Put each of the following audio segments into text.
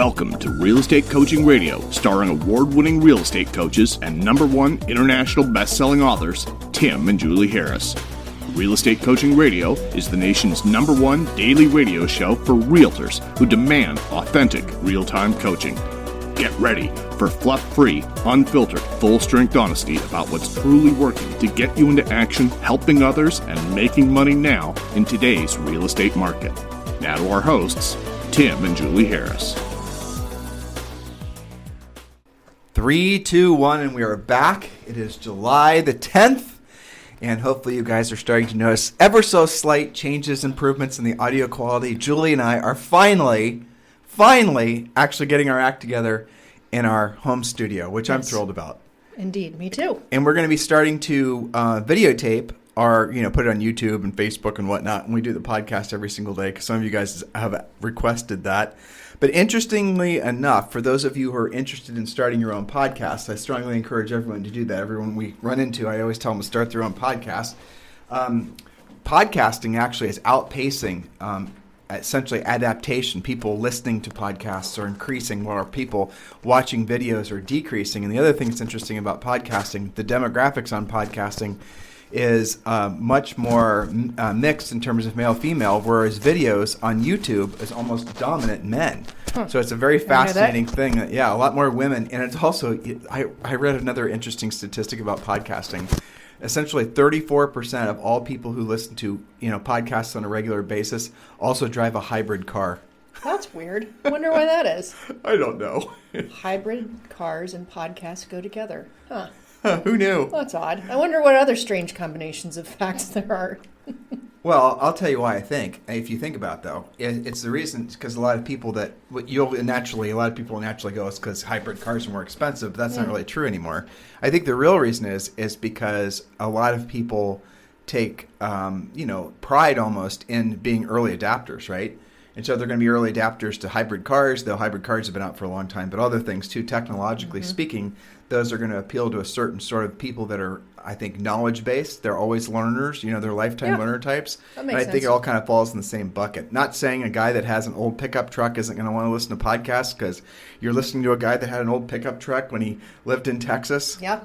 Welcome to Real Estate Coaching Radio, starring award-winning real estate coaches and #1 international best-selling authors, Tim and Julie Harris. Real Estate Coaching Radio is the nation's #1 daily radio show for realtors who demand authentic, real-time coaching. Get ready for fluff-free, unfiltered, full-strength honesty about what's truly working to get you into action, helping others, and making money now in today's real estate market. Now to our hosts, Tim and Julie Harris. 3, 2, 1, and we are back. It is July the 10th, and hopefully you guys are starting to notice ever so slight changes, improvements in the audio quality. Julie and I are finally actually getting our act together in our home studio, which I'm thrilled about. Indeed, me too. And we're going to be starting to videotape our, put it on YouTube and Facebook and whatnot, and we do the podcast every single day because some of you guys have requested that. But interestingly enough, for those of you who are interested in starting your own podcast, I strongly encourage everyone to do that. Everyone we run into, I always tell them to start their own podcast. Podcasting actually is outpacing essentially adaptation. People listening to podcasts are increasing while people watching videos are decreasing. And the other thing that's interesting about podcasting, the demographics on podcasting is much more mixed in terms of male-female, whereas videos on YouTube is almost dominant men. So it's a very fascinating thing. Yeah, a lot more women. And it's also, I read another interesting statistic about podcasting. Essentially 34% of all people who listen to podcasts on a regular basis also drive a hybrid car. That's weird. I wonder why that is. I don't know. Hybrid cars and podcasts go together. Huh. Who knew? Well, that's odd. I wonder what other strange combinations of facts there are. Well, I'll tell you why I think. If you think about it, though, it's the reason because a lot of people a lot of people naturally go, it's because hybrid cars are more expensive. But that's not really true anymore. I think the real reason is because a lot of people take pride almost in being early adapters, right? And so they're going to be early adapters to hybrid cars, though hybrid cars have been out for a long time, but other things too, technologically speaking, those are going to appeal to a certain sort of people that are, I think, knowledge-based. They're always learners, they're lifetime learner types. That makes and I sense. think it all kind of falls in the same bucket. Not saying a guy that has an old pickup truck isn't going to want to listen to podcasts because you're listening to a guy that had an old pickup truck when he lived in Texas. Yeah.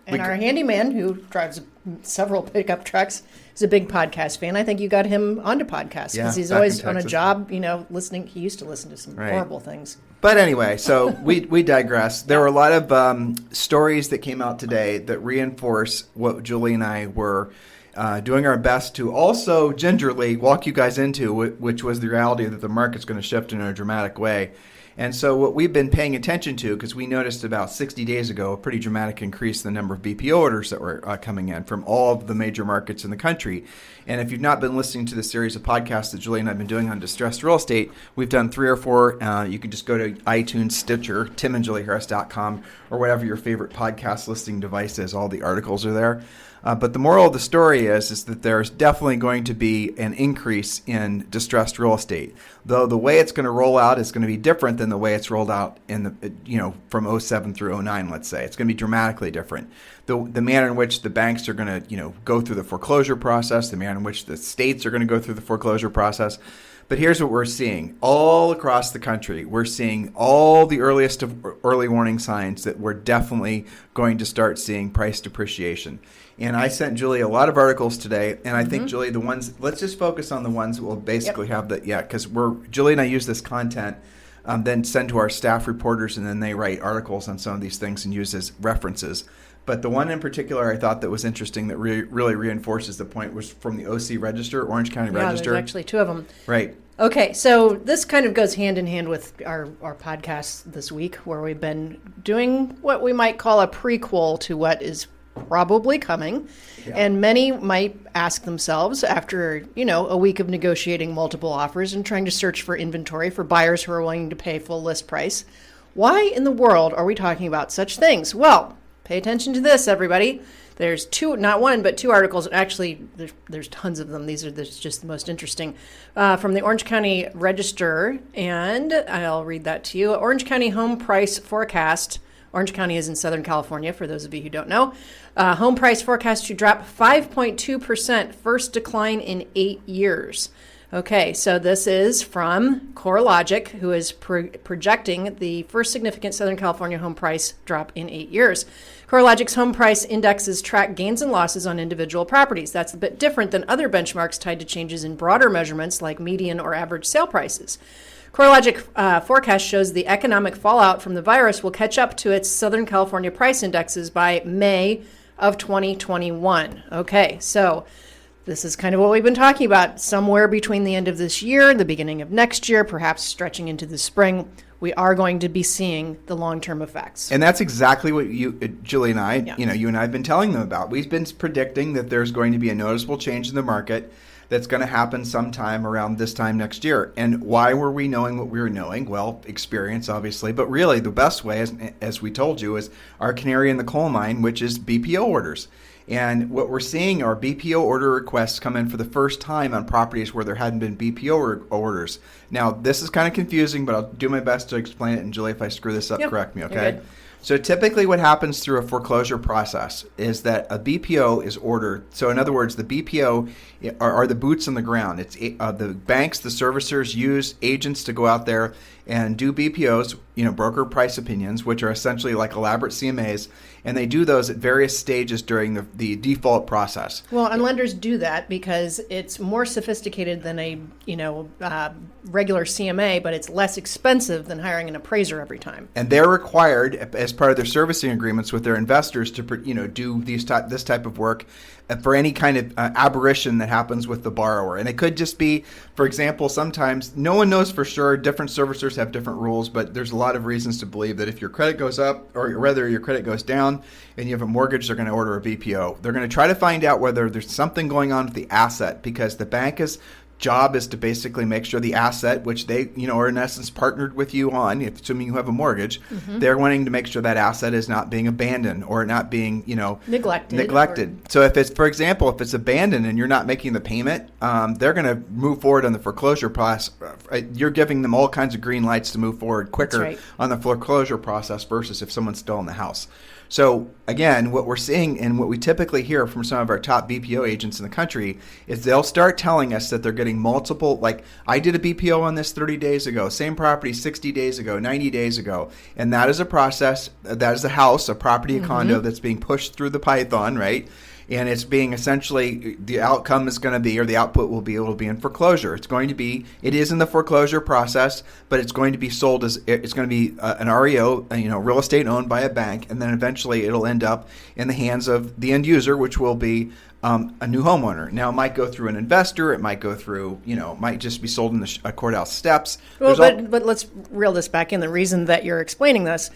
And our handyman, who drives several pickup trucks, is a big podcast fan. I think you got him onto podcasts because he's always on a job, listening. He used to listen to some horrible things. But anyway, so we digress. There were a lot of stories that came out today that reinforce what Julie and I were doing our best to also gingerly walk you guys into, which was the reality that the market's going to shift in a dramatic way. And so what we've been paying attention to, because we noticed about 60 days ago a pretty dramatic increase in the number of BPO orders that were coming in from all of the major markets in the country. And if you've not been listening to the series of podcasts that Julie and I have been doing on distressed real estate, we've done 3 or 4. You can just go to iTunes, Stitcher, timandjulieharris.com, or whatever your favorite podcast listening device is. All the articles are there. But the moral of the story is that there's definitely going to be an increase in distressed real estate. Though the way it's going to roll out is going to be different than the way it's rolled out in the from 07 through 09, let's say. It's going to be dramatically different. The manner in which the banks are going to go through the foreclosure process, the manner in which the states are going to go through the foreclosure process. But here's what we're seeing. All across the country, we're seeing all the earliest of early warning signs that we're definitely going to start seeing price depreciation. And I sent Julie a lot of articles today, and I think, Julie, let's just focus on the ones that will basically have that, because Julie and I use this content, then send to our staff reporters, and then they write articles on some of these things and use as references. But the one in particular I thought that was interesting that really reinforces the point was from the OC Register, Orange County Register. Yeah, there's actually 2 of them. Right. Okay, so this kind of goes hand in hand with our podcast this week, where we've been doing what we might call a prequel to what is probably coming. Yeah. And many might ask themselves after, a week of negotiating multiple offers and trying to search for inventory for buyers who are willing to pay full list price, why in the world are we talking about such things? Well, pay attention to this, everybody. There's 2, not 1, but 2 articles. Actually, there's tons of them. These are just the most interesting from the Orange County Register. And I'll read that to you. Orange County home price forecast. Orange County is in Southern California, for those of you who don't know. Home price forecast to drop 5.2%, first decline in 8 years. Okay, so this is from CoreLogic, who is projecting the first significant Southern California home price drop in 8 years. CoreLogic's home price indexes track gains and losses on individual properties. That's a bit different than other benchmarks tied to changes in broader measurements like median or average sale prices. CoreLogic forecast shows the economic fallout from the virus will catch up to its Southern California price indexes by May of 2021. Okay, so this is kind of what we've been talking about. Somewhere between the end of this year and the beginning of next year, perhaps stretching into the spring, we are going to be seeing the long-term effects. And that's exactly what Julie and I, Yeah. you and I have been telling them about. We've been predicting that there's going to be a noticeable change in the market that's going to happen sometime around this time next year. And why were we knowing what we were knowing? Well, experience, obviously. But really, the best way, as we told you, is our canary in the coal mine, which is BPO orders. And what we're seeing are BPO order requests come in for the first time on properties where there hadn't been BPO orders. Now, this is kind of confusing, but I'll do my best to explain it. And Julie, if I screw this up, correct me, okay? So typically what happens through a foreclosure process is that a BPO is ordered. So in other words, the BPO are the boots on the ground. It's the banks, the servicers use agents to go out there and do BPOs, broker price opinions, which are essentially like elaborate CMAs, and they do those at various stages during the default process. Well, and lenders do that because it's more sophisticated than a regular CMA, but it's less expensive than hiring an appraiser every time. And they're required, as part of their servicing agreements with their investors, to do this type of work for any kind of aberration that happens with the borrower. And it could just be, for example, sometimes no one knows for sure. Different servicers have different rules, but there's a lot of reasons to believe that if your credit goes up, or rather your credit goes down, and you have a mortgage, they're going to order a BPO. They're going to try to find out whether there's something going on with the asset, because the bank's job is to basically make sure the asset, which they, are in essence partnered with you on, assuming you have a mortgage, they're wanting to make sure that asset is not being abandoned or not being, neglected. So if it's, for example, if it's abandoned and you're not making the payment, they're going to move forward on the foreclosure process. You're giving them all kinds of green lights to move forward quicker on the foreclosure process versus if someone's still in the house. So again, what we're seeing and what we typically hear from some of our top BPO agents in the country is they'll start telling us that they're getting multiple, like, I did a BPO on this 30 days ago, same property 60 days ago, 90 days ago. And that is a process, that is a house, a property, a condo that's being pushed through the Python, right? And it's being essentially, the outcome is going to be, or the output will be, it'll be in foreclosure. It is in the foreclosure process, but it's going to be sold it's going to be an REO, real estate owned by a bank, and then eventually it'll end up in the hands of the end user, which will be a new homeowner. Now, it might go through an investor, it might go through, might just be sold in the courthouse steps. Well, but let's reel this back in. The reason that you're explaining this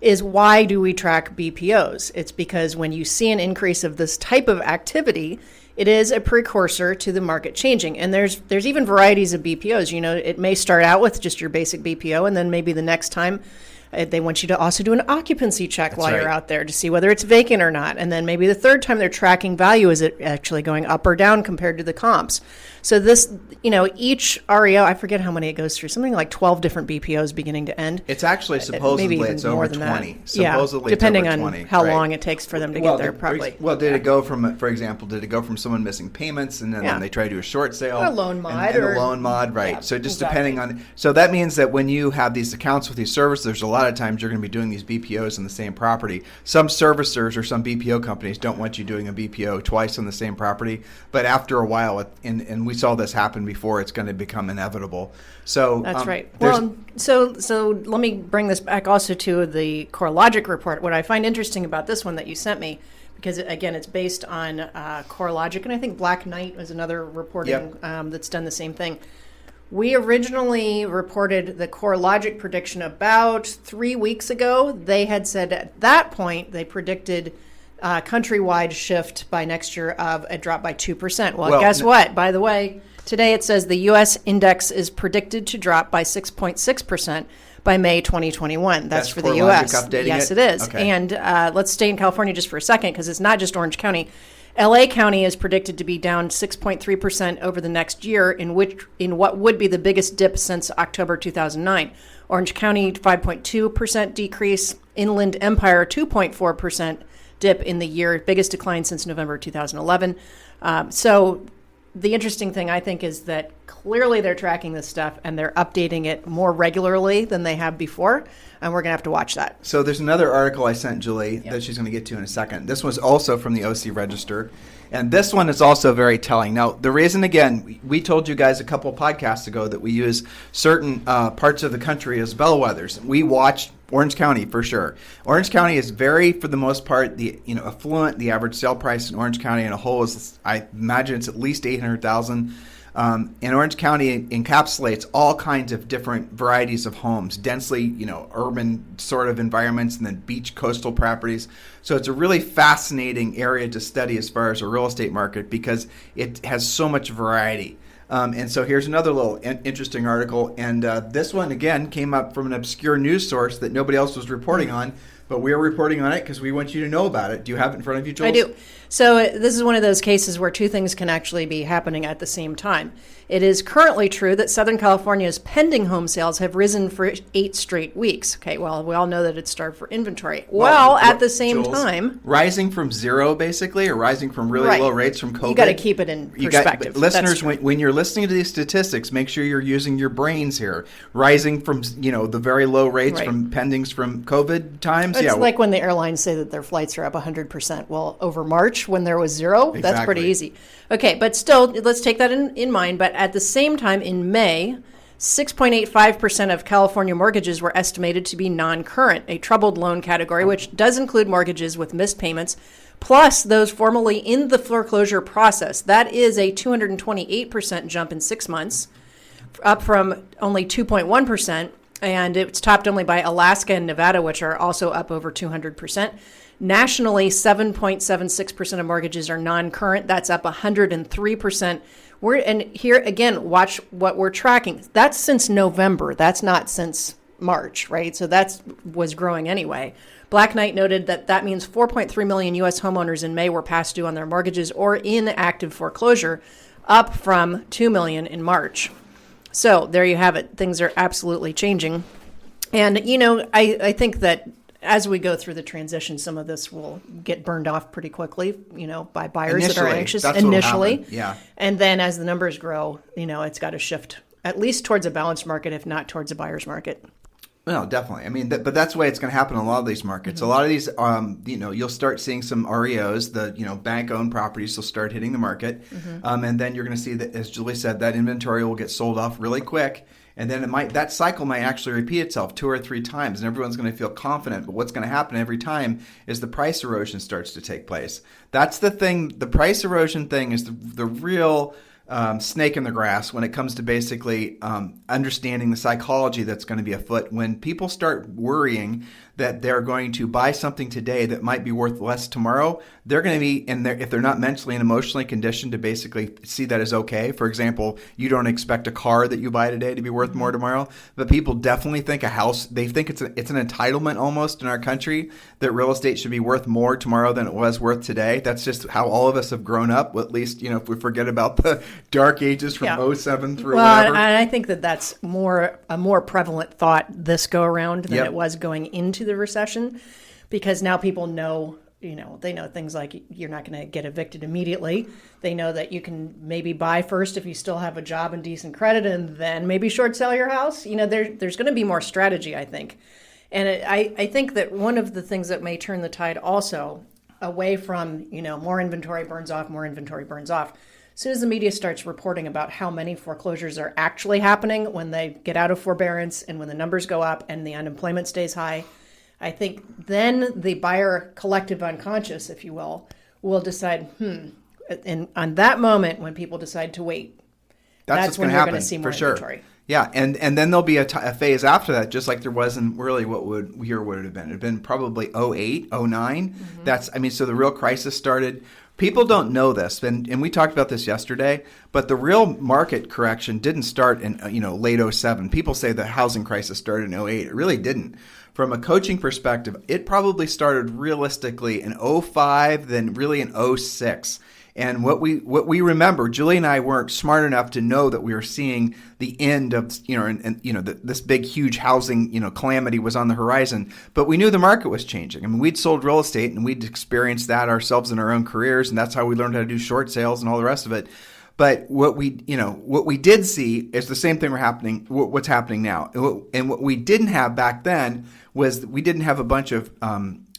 is, why do we track BPOs? It's because when you see an increase of this type of activity, it is a precursor to the market changing. And there's even varieties of BPOs. It may start out with just your basic BPO, and then maybe the next time they want you to also do an occupancy check while you're out there to see whether it's vacant or not. And then maybe the third time they're tracking value, is it actually going up or down compared to the comps? So this, each REO, I forget how many it goes through, something like 12 different BPOs beginning to end. It's actually supposedly it's over 20. Supposedly depending it's over on 20, how long it takes for them to get there, probably. Well, did it go from, for example, someone missing payments and then they try to do a short sale? Or a loan mod. And a loan mod, right. So just depending on, so that means that when you have these accounts with these servicers, there's a lot of times you're going to be doing these BPOs on the same property. Some servicers or some BPO companies don't want you doing a BPO twice on the same property, but after a while, and we saw this happen before, it's going to become inevitable. So that's right. Well, so let me bring this back also to the CoreLogic report. What I find interesting about this one that you sent me, because again, it's based on CoreLogic, and I think Black Knight was another reporting that's done the same thing. We originally reported the CoreLogic prediction about 3 weeks ago. They had said at that point they predicted countrywide shift by next year of a drop by 2%. Well, guess what? By the way, today it says the U.S. index is predicted to drop by 6.6% by May 2021. That's for the U.S. Yes, it is. Okay. And let's stay in California just for a second, because it's not just Orange County. LA County is predicted to be down 6.3% over the next year, in what would be the biggest dip since October 2009. Orange County 5.2% decrease. Inland Empire 2.4% dip in the year, biggest decline since November 2011. So the interesting thing, I think, is that clearly they're tracking this stuff and they're updating it more regularly than they have before. And we're going to have to watch that. So there's another article I sent Julie that she's going to get to in a second. This was also from the OC Register. And this one is also very telling. Now, the reason, again, we told you guys a couple of podcasts ago that we use certain parts of the country as bellwethers. We watched Orange County for sure. Orange County is very, for the most part, affluent. The average sale price in Orange County in a whole is, I imagine, it's at least 800,000. And Orange County encapsulates all kinds of different varieties of homes, densely, urban sort of environments, and then beach coastal properties. So it's a really fascinating area to study as far as a real estate market because it has so much variety. And so here's another little interesting article. And this one, again, came up from an obscure news source that nobody else was reporting on. But we're reporting on it because we want you to know about it. Do you have it in front of you, Jules? I do. So this is one of those cases where two things can actually be happening at the same time. It is currently true that Southern California's pending home sales have risen for 8 straight weeks. Okay, well, we all know that it's starved for inventory. Well, at the same time... Rising from zero, basically, or rising from really low rates from COVID? You got to keep it in perspective. Listeners, when you're listening to these statistics, make sure you're using your brains here. Rising from, the very low rates from pendings from COVID times. It's like when the airlines say that their flights are up 100%. Well, over March, when there was zero, that's pretty easy. Okay, but still, let's take that in mind. But at the same time, in May, 6.85% of California mortgages were estimated to be non-current, a troubled loan category, which does include mortgages with missed payments, plus those formerly in the foreclosure process. That is a 228% jump in 6 months, up from only 2.1%. And it's topped only by Alaska and Nevada, which are also up over 200%. Nationally, 7.76% of mortgages are non-current. That's up 103%. And here, again, watch what we're tracking. That's since November. That's not since March, right? So that was growing anyway. Black Knight noted that means 4.3 million U.S. homeowners in May were past due on their mortgages or in active foreclosure, up from 2 million in March. So there you have it. Things are absolutely changing. And, I think that as we go through the transition, some of this will get burned off pretty quickly, by buyers that are anxious initially. Yeah. And then as the numbers grow, it's got to shift at least towards a balanced market, if not towards a buyer's market. Well, definitely. I mean, but that's the way it's going to happen in a lot of these markets. Mm-hmm. A lot of these, you'll start seeing some REOs, the bank-owned properties will start hitting the market. Mm-hmm. And then you're going to see that, as Julie said, that inventory will get sold off really quick. And then that cycle might actually repeat itself 2 or 3 times, and everyone's going to feel confident. But what's going to happen every time is the price erosion starts to take place. That's the thing. The price erosion thing is the real snake in the grass when it comes to basically understanding the psychology that's going to be afoot. When people start worrying that they're going to buy something today that might be worth less tomorrow, they're going to be, if they're not mentally and emotionally conditioned to basically see that as okay. For example, you don't expect a car that you buy today to be worth more tomorrow, but people definitely think a house, they think it's an entitlement almost in our country that real estate should be worth more tomorrow than it was worth today. That's just how all of us have grown up. Well, at least, if we forget about the dark ages from 07 through whatever. And I think that's a more prevalent thought this go around than it was going into the recession, because now people know, they know things like you're not going to get evicted immediately. They know that you can maybe buy first if you still have a job and decent credit, and then maybe short sell your house. There's going to be more strategy, I think. And I think that one of the things that may turn the tide also away from, more inventory burns off. As soon as the media starts reporting about how many foreclosures are actually happening when they get out of forbearance and when the numbers go up and the unemployment stays high, I think then the buyer collective unconscious, if you will decide, and on that moment when people decide to wait, that's when you're going to see more inventory. Sure. Yeah, and then there'll be a phase after that, just like there was in really what would it have been? It had been probably 08, 09. Mm-hmm. So the real crisis started. People don't know this, and we talked about this yesterday, but the real market correction didn't start in late 07. People say the housing crisis started in 08. It really didn't. From a coaching perspective, it probably started realistically in 05, then really in 06. And what we remember, Julie and I weren't smart enough to know that we were seeing the end of, this big, huge housing, calamity was on the horizon. But we knew the market was changing. We'd sold real estate and we'd experienced that ourselves in our own careers. And that's how we learned how to do short sales and all the rest of it. But what we did see is the same thing what's happening now. And what we didn't have back then was we didn't have a bunch of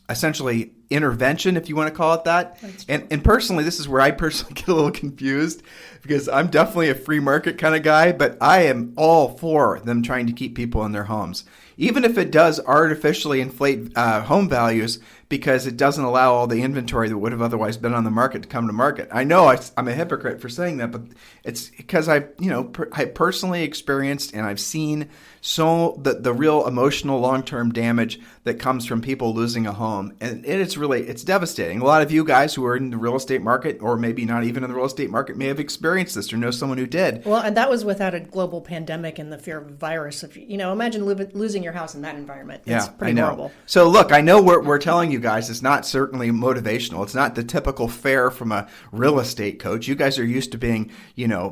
essentially intervention, if you want to call it that. And personally, this is where I personally get a little confused, because I'm definitely a free market kind of guy, but I am all for them trying to keep people in their homes, even if it does artificially inflate home values because it doesn't allow all the inventory that would have otherwise been on the market to come to market. I know I'm a hypocrite for saying that, but it's because I personally experienced and I've seen the real emotional long-term damage that comes from people losing a home, and it's devastating. A lot of you guys who are in the real estate market, or maybe not even in the real estate market, may have experienced this or know someone who did. Well, and that was without a global pandemic and the fear of a virus. Imagine losing your house in that environment. It's pretty horrible. So look, I know we're telling you guys it's not certainly motivational. It's not the typical fare from a real estate coach. You guys are used to being,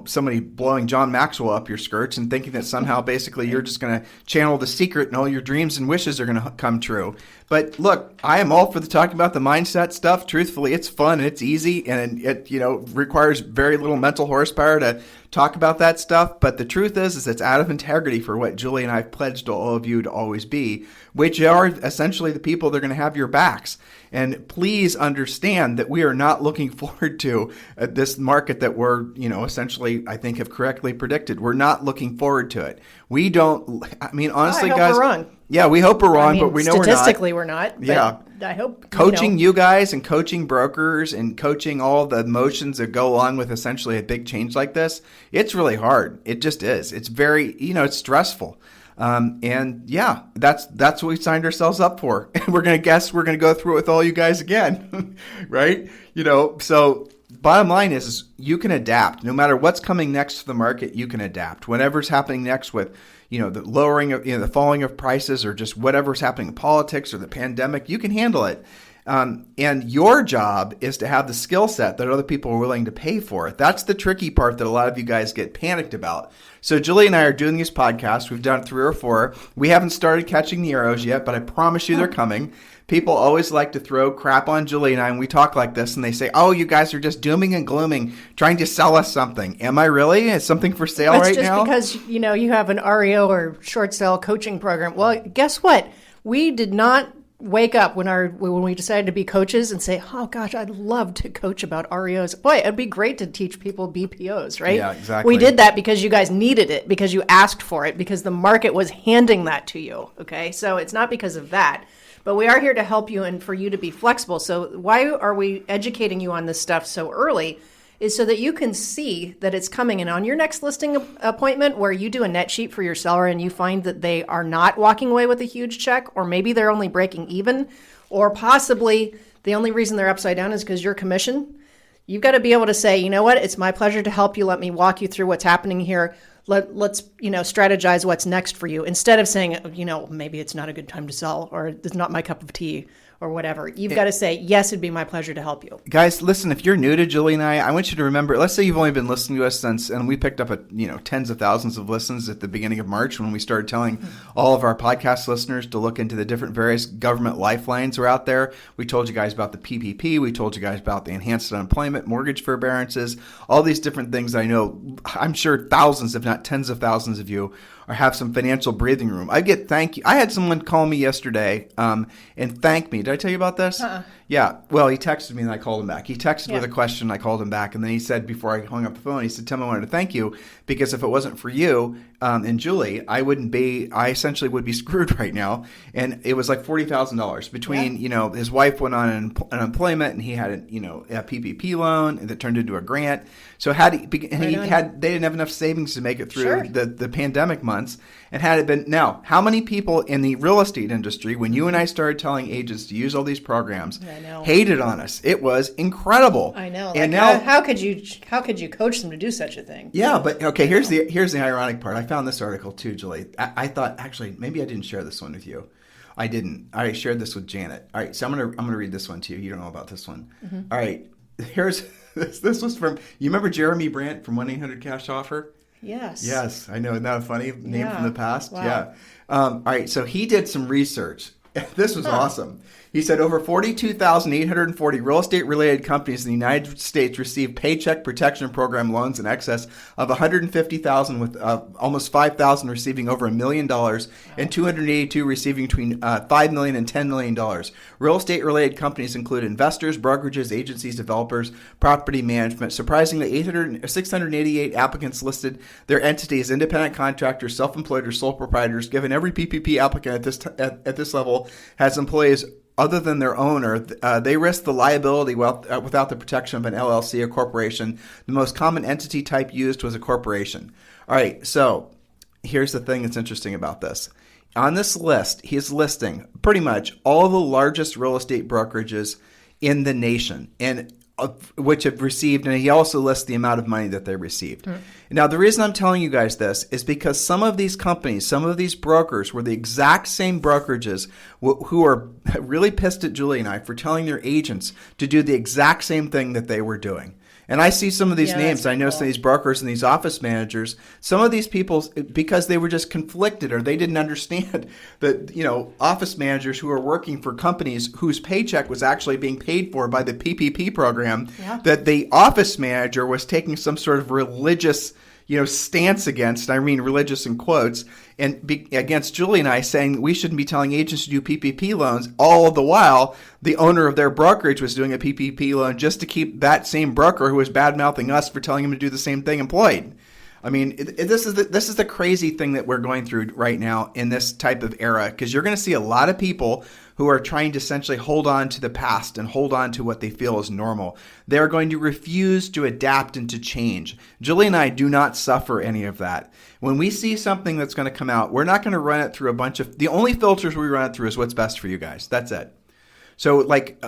somebody blowing John Maxwell up your skirts and thinking that somehow basically you're just going to channel the secret and all your dreams and wishes are going to come true. But look, I am all for talking about the mindset stuff. Truthfully, it's fun and it's easy, and it requires very little mental horsepower to talk about that stuff. But the truth is it's out of integrity for what Julie and I have pledged to all of you to always be, which are essentially the people that are going to have your backs. And please understand that we are not looking forward to this market that we're, essentially, I think, have correctly predicted. We're not looking forward to it. We don't. I mean, honestly, I hope guys. We're wrong. Yeah, we hope we're wrong, but we know we're not. Statistically, we're not. But yeah. I hope coaching you guys and coaching brokers and coaching all the emotions that go along with essentially a big change like this, it's really hard. It just is. It's very, it's stressful. And yeah, that's what we signed ourselves up for. And we're going to go through it with all you guys again, right? So bottom line is you can adapt. No matter what's coming next to the market, you can adapt. Whatever's happening next with, the lowering of, the falling of prices, or just whatever's happening in politics or the pandemic, you can handle it. And your job is to have the skill set that other people are willing to pay for. That's the tricky part that a lot of you guys get panicked about. So Julie and I are doing these podcasts. We've done 3 or 4. We haven't started catching the arrows yet, but I promise you they're coming. People always like to throw crap on Julie and I when we talk like this, and they say, oh, you guys are just dooming and glooming, trying to sell us something. Am I really? Is something for sale right now? It's just because, you have an REO or short sale coaching program. Well, guess what? We did not wake up when we decided to be coaches and say, oh gosh, I'd love to coach about REOs. Boy, it'd be great to teach people BPOs, right? Yeah, exactly. We did that because you guys needed it, because you asked for it, because the market was handing that to you. Okay, so it's not because of that. But we are here to help you and for you to be flexible. So why are we educating you on this stuff so early? Is so that you can see that it's coming. And on your next listing appointment, where you do a net sheet for your seller and you find that they are not walking away with a huge check, or maybe they're only breaking even, or possibly the only reason they're upside down is because your commission, you've got to be able to say, you know what, it's my pleasure to help you. Let me walk you through what's happening here. Let's strategize what's next for you, instead of saying, maybe it's not a good time to sell, or it's not my cup of tea, or whatever. You've got to say, yes, it'd be my pleasure to help you. Guys, listen, if you're new to Julie and I want you to remember, let's say you've only been listening to us since, and we picked up tens of thousands of listens at the beginning of March when we started telling all of our podcast listeners to look into the different various government lifelines that are out there. We told you guys about the PPP. We told you guys about the enhanced unemployment, mortgage forbearances, all these different things. I'm sure thousands, if not tens of thousands of you or have some financial breathing room. I had someone call me yesterday and thank me. Did I tell you about this? Yeah. Well, he texted me and I called him back. He texted with a question. I called him back. And then he said, before I hung up the phone, he said, Tim, I wanted to thank you because if it wasn't for you and Julie, I essentially would be screwed right now. And it was like $40,000 between, his wife went on unemployment and he had a PPP loan that turned into a grant. So they didn't have enough savings to make it through the pandemic months. And had it been, now, how many people in the real estate industry, when you and I started telling agents to use all these programs, hated on us? It was incredible. I know. And now, how could you coach them to do such a thing? Yeah, but okay. Here's the ironic part. I found this article too, Julie. I thought actually maybe I didn't share this one with you. I didn't. I shared this with Janet. All right, so I'm gonna read this one to you. You don't know about this one. Mm-hmm. All right. Here's this was from. You remember Jeremy Brandt from 1-800-CASH-OFFER? Yes, I know. Isn't that a funny name from the past? Wow. Yeah. All right, so he did some research. This was awesome. He said over 42,840 real estate-related companies in the United States receive Paycheck Protection Program loans in excess of 150,000, with almost 5,000 receiving over $1 million, and 282 receiving between $5 million and $10 million. Real estate-related companies include investors, brokerages, agencies, developers, property management. Surprisingly, 688 applicants listed their entities, independent contractors, self-employed, or sole proprietors. Given every PPP applicant at this level has employees other than their owner, they risk the liability without the protection of an LLC or corporation. The most common entity type used was a corporation. All right, so here's the thing that's interesting about this. On this list, he's listing pretty much all the largest real estate brokerages in the nation, and which have received, and he also lists the amount of money that they received. Now, the reason I'm telling you guys this is because some of these companies, some of these brokers were the exact same brokerages who are really pissed at Julie and I for telling their agents to do the exact same thing that they were doing. And I see some of these names. I know some of these brokers and these office managers. Some of these people, because they were just conflicted or they didn't understand that, office managers who are working for companies whose paycheck was actually being paid for by the PPP program, that the office manager was taking some sort of religious stance against, I mean religious in quotes, and against Julie and I, saying we shouldn't be telling agents to do PPP loans. All the while, the owner of their brokerage was doing a PPP loan just to keep that same broker who was bad-mouthing us for telling him to do the same thing employed. I mean, this is the crazy thing that we're going through right now in this type of era, because you're going to see a lot of people who are trying to essentially hold on to the past and hold on to what they feel is normal. They're going to refuse to adapt and to change. Julie and I do not suffer any of that. When we see something that's going to come out, we're not going to run it through the only filters we run it through is what's best for you guys. That's it. So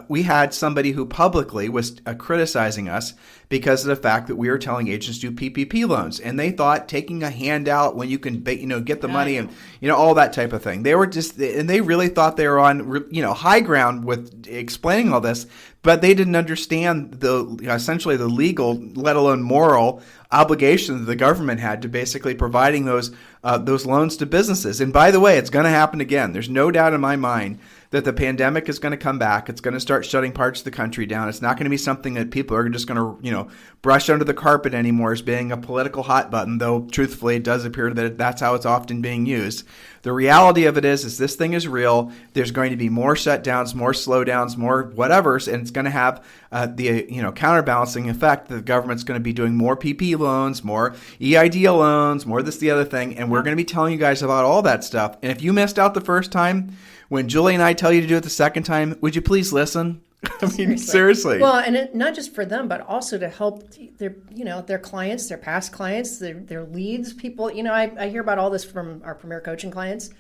we had somebody who publicly was criticizing us because of the fact that we were telling agents to do PPP loans, and they thought taking a handout when you can get the money and all that type of thing. They were and they really thought they were on high ground with explaining all this, but they didn't understand essentially the legal, let alone moral obligation that the government had to basically providing those loans to businesses. And by the way, it's going to happen again. There's no doubt in my mind that the pandemic is going to come back. It's going to start shutting parts of the country down. It's not going to be something that people are just going to, brush under the carpet anymore as being a political hot button, though truthfully it does appear that that's how it's often being used. The reality of it is this thing is real. There's going to be more shutdowns, more slowdowns, more whatevers, and it's going to have the counterbalancing effect that the government's going to be doing more PP loans, more EIDL loans, more this, the other thing, and we're going to be telling you guys about all that stuff. And if you missed out the first time, when Julie and I tell you to do it the second time, would you please listen? I mean, seriously. Well, and not just for them, but also to help their clients, their past clients, their leads, people. I hear about all this from our Premier Coaching clients.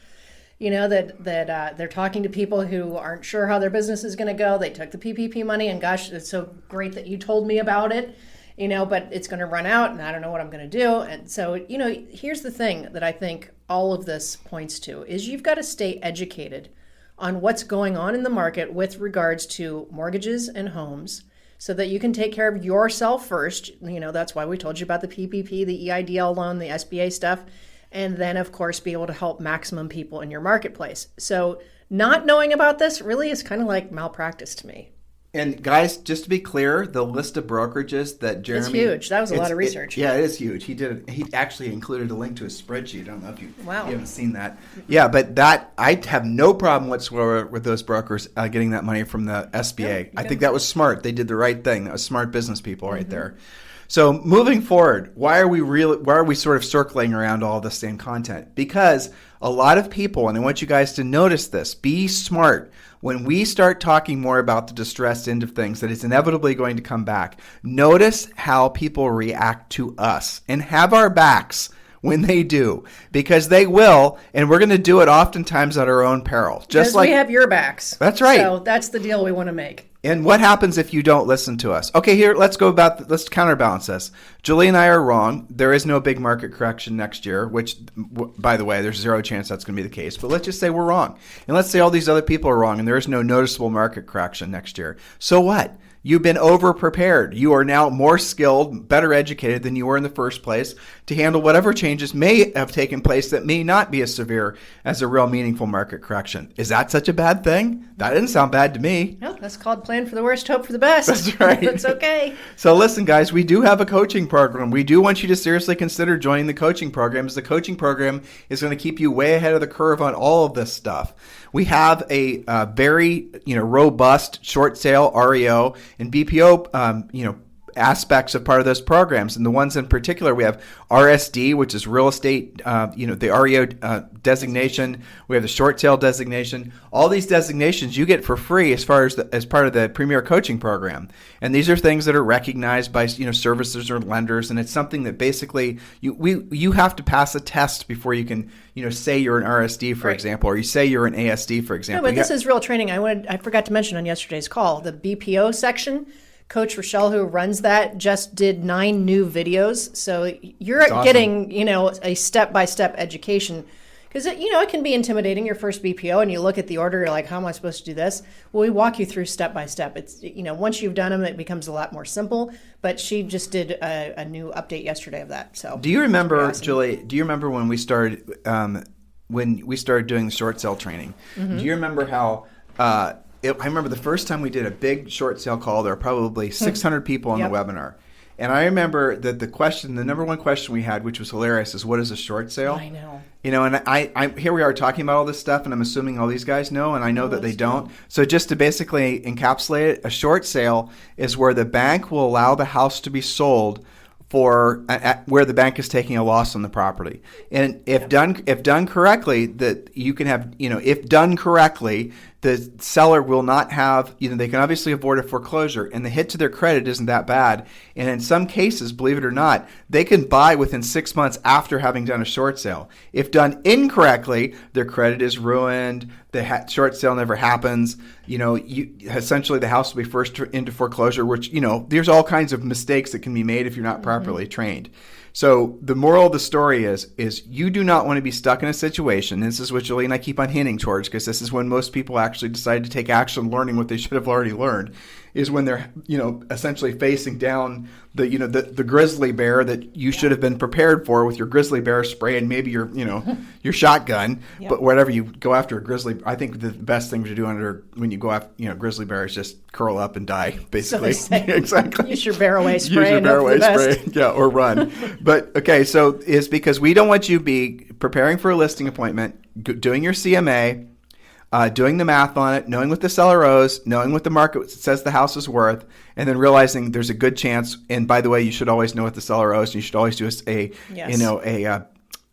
That they're talking to people who aren't sure how their business is going to go. They took the PPP money, and gosh, it's so great that you told me about it. But it's going to run out, and I don't know what I'm going to do. And so, here's the thing that I think all of this points to is you've got to stay educated on what's going on in the market with regards to mortgages and homes so that you can take care of yourself first. That's why we told you about the PPP, the EIDL loan, the SBA stuff, and then, of course, be able to help maximum people in your marketplace. So not knowing about this really is kind of like malpractice to me. And guys, just to be clear, the list of brokerages that Jeremy... It's huge. That was a lot of research. It is huge. He actually included a link to a spreadsheet. I don't know if you haven't seen that. Yeah, but I have no problem whatsoever with those brokers getting that money from the SBA. I think that was smart. They did the right thing. That was smart business people right there. So moving forward, why are we sort of circling around all the same content? Because a lot of people, and I want you guys to notice this, be smart. When we start talking more about the distressed end of things, that it's inevitably going to come back. Notice how people react to us and have our backs when they do, because they will, and we're going to do it oftentimes at our own peril. Just like we have your backs. That's right. So that's the deal we want to make. And what happens if you don't listen to us? Okay, here, let's counterbalance this. Julie and I are wrong. There is no big market correction next year, which, by the way, there's zero chance that's going to be the case. But let's just say we're wrong. And let's say all these other people are wrong and there is no noticeable market correction next year. So what? You've been over-prepared. You are now more skilled, better educated than you were in the first place to handle whatever changes may have taken place that may not be as severe as a real meaningful market correction. Is that such a bad thing? That didn't sound bad to me. No, that's called plan for the worst, hope for the best. That's right. That's okay. So listen, guys, we do have a coaching program. We do want you to seriously consider joining the coaching program, as the coaching program is going to keep you way ahead of the curve on all of this stuff. We have a very robust short sale REO and BPO aspects of part of those programs. And the ones in particular, we have RSD, which is real estate, the REO designation. We have the short sale designation. All these designations you get for free as part of the Premier Coaching Program. And these are things that are recognized by servicers or lenders. And it's something that basically you have to pass a test before you can say you're an RSD, for example, or you say you're an ASD, for example. No, but this is real training. I forgot to mention on yesterday's call, the BPO section. Coach Rochelle, who runs that, just did 9 new videos. So you're awesome. Getting, a step-by-step education. Because, it can be intimidating, your first BPO, and you look at the order, you're like, how am I supposed to do this? Well, we walk you through step-by-step. It's, once you've done them, it becomes a lot more simple. But she just did a new update yesterday of that. So do you remember, awesome. Julie, when we started doing the short sale training? Mm-hmm. Do you remember how... I remember the first time we did a big short sale call, there were probably 600 people on the webinar. And I remember that the number one question we had, which was hilarious, is what is a short sale? I know. And I here we are talking about all this stuff, and I'm assuming all these guys know, and I know that they don't. So just to basically encapsulate it, a short sale is where the bank will allow the house to be sold for where the bank is taking a loss on the property. And if done correctly, that you can have, if done correctly, the seller will not have, they can obviously avoid a foreclosure, and the hit to their credit isn't that bad. And in some cases, believe it or not, they can buy within 6 months after having done a short sale. If done incorrectly, their credit is ruined, the short sale never happens, essentially the house will be first into foreclosure, which, there's all kinds of mistakes that can be made if you're not properly trained. So the moral of the story is you do not want to be stuck in a situation. This is what Julie and I keep on hinting towards, because this is when most people actually decide to take action learning what they should have already learned, is when they're, essentially facing down the grizzly bear that you should have been prepared for with your grizzly bear spray and maybe your, your shotgun. Yep. But whatever you go after a grizzly, I think the best thing to do when you go after, grizzly bear is just curl up and die, basically. So exactly. Use your bear away spray. Use your bear away spray. Yeah, or run. But okay, so it's because we don't want you to be preparing for a listing appointment, doing your CMA, doing the math on it, knowing what the seller owes, knowing what the market says the house is worth, and then realizing there's a good chance. And by the way, you should always know what the seller owes. And you should always do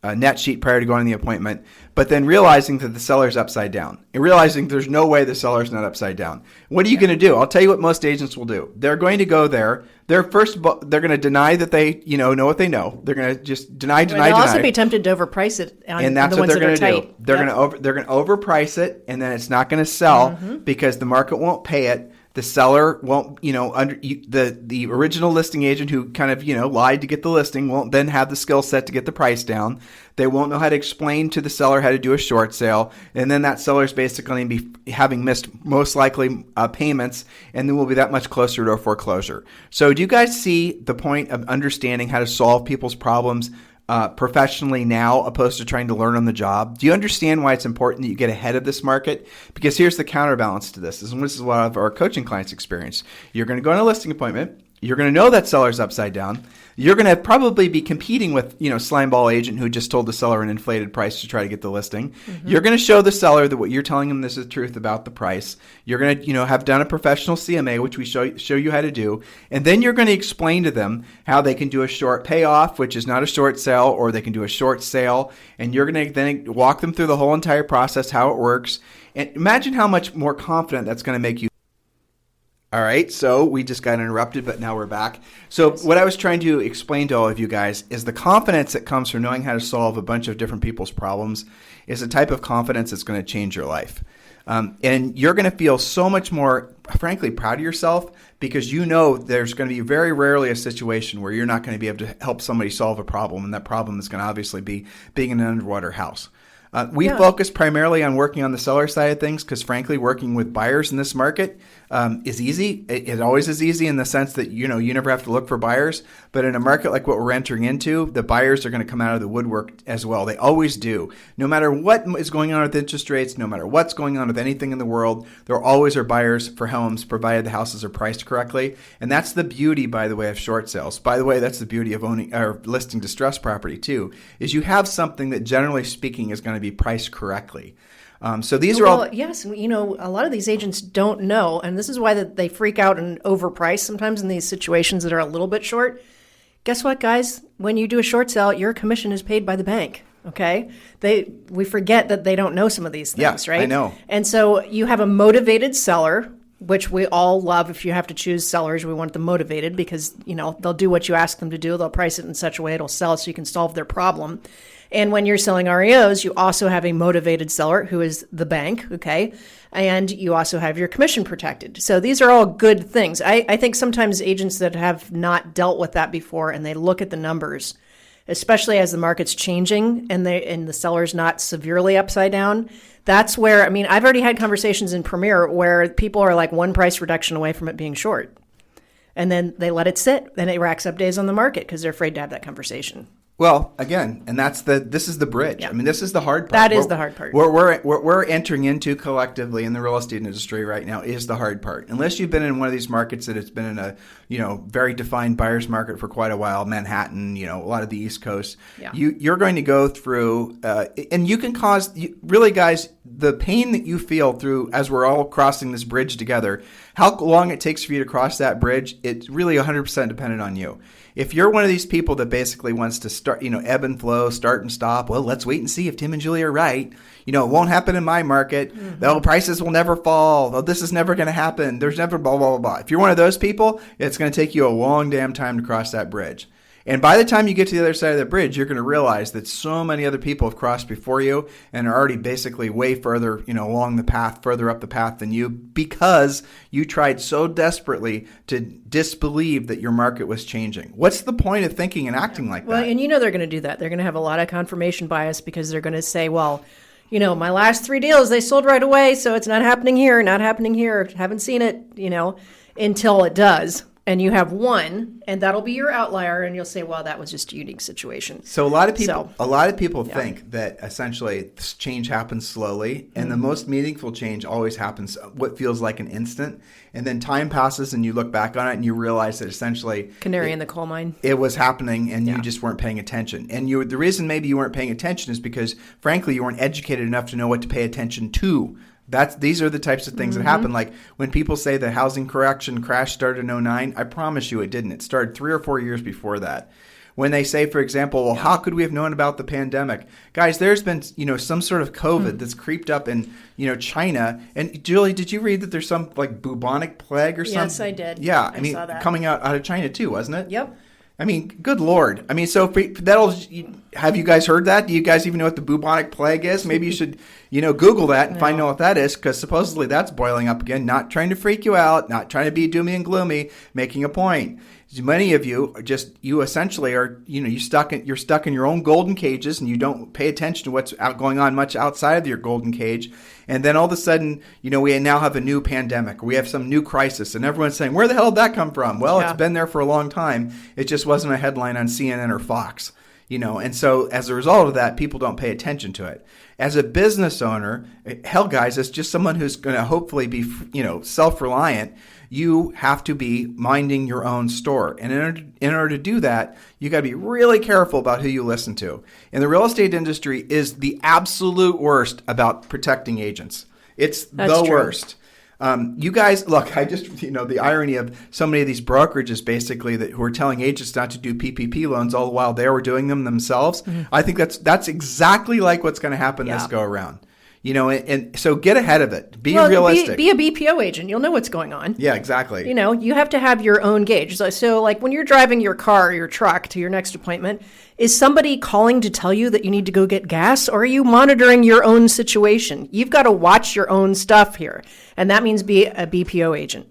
a net sheet prior to going to the appointment. But then realizing that the seller's upside down, and realizing there's no way the seller's not upside down. What are you going to do? I'll tell you what most agents will do. They're going to go there. They're going to deny that they know what they know. They're going to just deny. They'll also be tempted to overprice it. And that's what they're going to do. They're going to overprice it, and then it's not going to sell because the market won't pay it. The seller won't, the original listing agent who kind of, lied to get the listing won't then have the skill set to get the price down. They won't know how to explain to the seller how to do a short sale. And then that seller's basically going to be having missed most likely payments, and then we'll be that much closer to a foreclosure. So do you guys see the point of understanding how to solve people's problems professionally now, opposed to trying to learn on the job? Do you understand why it's important that you get ahead of this market? Because here's the counterbalance to this. And this is a lot of our coaching clients experience. You're going to go on a listing appointment. You're going to know that seller's upside down. You're going to probably be competing with, slimeball agent who just told the seller an inflated price to try to get the listing. Mm-hmm. You're going to show the seller that what you're telling them this is the truth about the price. You're going to, have done a professional CMA, which we show you how to do. And then you're going to explain to them how they can do a short payoff, which is not a short sale, or they can do a short sale. And you're going to then walk them through the whole entire process, how it works. And imagine how much more confident that's going to make you. All right, so we just got interrupted, but now we're back. So what I was trying to explain to all of you guys is the confidence that comes from knowing how to solve a bunch of different people's problems is a type of confidence that's going to change your life. And you're going to feel so much more frankly proud of yourself, because you know there's going to be very rarely a situation where you're not going to be able to help somebody solve a problem, and that problem is going to obviously be being in an underwater house. We focus primarily on working on the seller side of things because, frankly, working with buyers in this market is easy. It always is easy in the sense that, you never have to look for buyers. But in a market like what we're entering into, the buyers are going to come out of the woodwork as well. They always do. No matter what is going on with interest rates, no matter what's going on with anything in the world, there always are buyers for homes, provided the houses are priced correctly. And that's the beauty, by the way, of short sales. By the way, that's the beauty of owning or listing distressed property too, is you have something that, generally speaking, is going to be priced correctly. So these are all... Yes, a lot of these agents don't know, and this is why they freak out and overprice sometimes in these situations that are a little bit short. Guess what, guys? When you do a short sale, your commission is paid by the bank, okay? We forget that they don't know some of these things, right? I know. And so you have a motivated seller, which we all love. If you have to choose sellers, we want them motivated because, they'll do what you ask them to do. They'll price it in such a way it'll sell so you can solve their problem. And when you're selling REOs, you also have a motivated seller who is the bank, okay? And you also have your commission protected. So these are all good things. I think sometimes agents that have not dealt with that before and they look at the numbers, especially as the market's changing and the seller's not severely upside down, that's where, I've already had conversations in Premier where people are like one price reduction away from it being short. And then they let it sit, and it racks up days on the market because they're afraid to have that conversation. Well, again, and this is the bridge. Yeah. This is the hard part. That is the hard part. What we're entering into collectively in the real estate industry right now is the hard part. Unless you've been in one of these markets that it's been in a, very defined buyer's market for quite a while, Manhattan, a lot of the East Coast, you're going to go through, and you can cause, really, guys, the pain that you feel through as we're all crossing this bridge together, how long it takes for you to cross that bridge, it's really 100% dependent on you. If you're one of these people that basically wants to start, ebb and flow, start and stop, well, let's wait and see if Tim and Julie are right. It won't happen in my market. Mm-hmm. The prices will never fall. This is never going to happen. There's never blah, blah, blah, blah. If you're one of those people, it's going to take you a long damn time to cross that bridge. And by the time you get to the other side of the bridge, you're going to realize that so many other people have crossed before you and are already basically way further, along the path, further up the path than you, because you tried so desperately to disbelieve that your market was changing. What's the point of thinking and acting like that? Well, and they're going to do that. They're going to have a lot of confirmation bias because they're going to say, well, my last 3 deals, they sold right away, so it's not happening here, haven't seen it, until it does. And you have one, and that'll be your outlier, and you'll say, well, that was just a unique situation. So a lot of people think that essentially this change happens slowly, and the most meaningful change always happens what feels like an instant. And then time passes, and you look back on it, and you realize that essentially canary in the coal mine. It was happening, and you just weren't paying attention. And the reason maybe you weren't paying attention is because, frankly, you weren't educated enough to know what to pay attention to. These are the types of things that happen. Like when people say the housing correction crash started in 2009, I promise you it didn't. It started 3 or 4 years before that. When they say, for example, well, how could we have known about the pandemic? Guys, there's been, some sort of COVID that's creeped up in, China. And Julie, did you read that there's some like bubonic plague or something? Yes, I did. Yeah, I saw that. Coming out of China too, wasn't it? Yep. Good Lord. So have you guys heard that? Do you guys even know what the bubonic plague is? Maybe you should, Google that and find out what that is, because supposedly that's boiling up again. Not trying to freak you out, not trying to be doomy and gloomy, making a point. Many of you are you essentially are, you're stuck in your own golden cages, and you don't pay attention to what's going on much outside of your golden cage. And then all of a sudden, we now have a new pandemic. We have some new crisis, and everyone's saying, where the hell did that come from? Well, It's been there for a long time. It just wasn't a headline on CNN or Fox, And so as a result of that, people don't pay attention to it. As a business owner, hell, guys, as just someone who's going to hopefully be, self-reliant, you have to be minding your own store. And in order to do that, you got to be really careful about who you listen to. And the real estate industry is the absolute worst about protecting agents. It's the worst. You guys, look, I just, the irony of so many of these brokerages basically who are telling agents not to do PPP loans all the while they were doing them themselves. Mm-hmm. I think that's exactly like what's going to happen this go around. and so get ahead of it. Be realistic. Be a BPO agent. You'll know what's going on. Yeah, exactly. You have to have your own gauge. So like when you're driving your car or your truck to your next appointment, is somebody calling to tell you that you need to go get gas, or are you monitoring your own situation? You've got to watch your own stuff here. And that means be a BPO agent.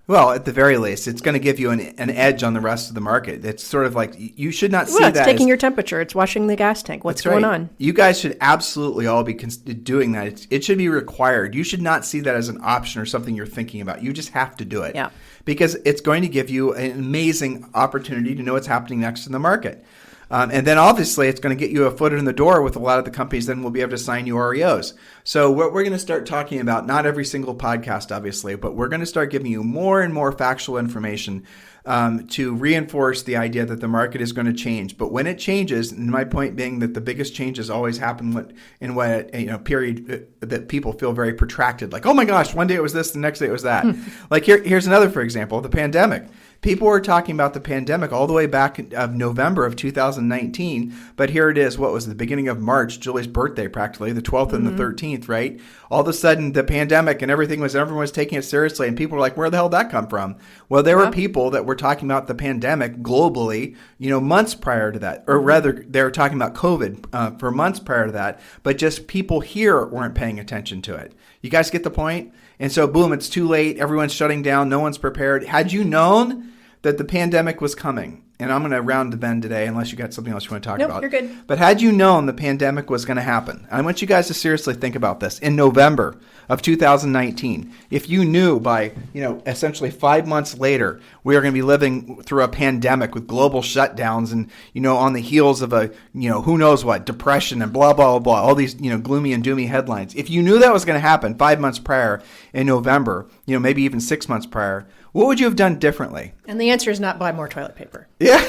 Well, at the very least, it's going to give you an edge on the rest of the market. It's sort of like you should not see that. It's taking your temperature. It's washing the gas tank. What's going on? You guys should absolutely all be doing that. It should be required. You should not see that as an option or something you're thinking about. You just have to do it. Yeah. Because it's going to give you an amazing opportunity to know what's happening next in the market. And then obviously it's going to get you a foot in the door with a lot of the companies. Then we'll be able to sign you REOs. So what we're going to start talking about, not every single podcast, obviously, but we're going to start giving you more and more factual information to reinforce the idea that the market is going to change. But when it changes, and my point being that the biggest changes always happen in what period that people feel very protracted. Like, oh my gosh, one day it was this, the next day it was that. Like here's another, for example, the pandemic. People were talking about the pandemic all the way back of November of 2019, but here it is. What was it, the beginning of March, Julie's birthday practically, the 12th and the 13th, right? All of a sudden, the pandemic and everyone was taking it seriously, and people were like, where the hell did that come from? Well, there were people that were talking about the pandemic globally, months prior to that, or rather, they were talking about COVID for months prior to that, but just people here weren't paying attention to it. You guys get the point? And so, boom, it's too late. Everyone's shutting down. No one's prepared. Had you known that the pandemic was coming, and I'm going to round the bend today unless you got something else you want to talk about. Nope, you're good. But had you known the pandemic was going to happen, I want you guys to seriously think about this. In November of 2019, if you knew by, essentially 5 months later, we are going to be living through a pandemic with global shutdowns and, on the heels of a, who knows what, depression and blah, blah, blah, all these, gloomy and doomy headlines. If you knew that was going to happen 5 months prior in November, maybe even 6 months prior, what would you have done differently? And the answer is not buy more toilet paper. Yeah.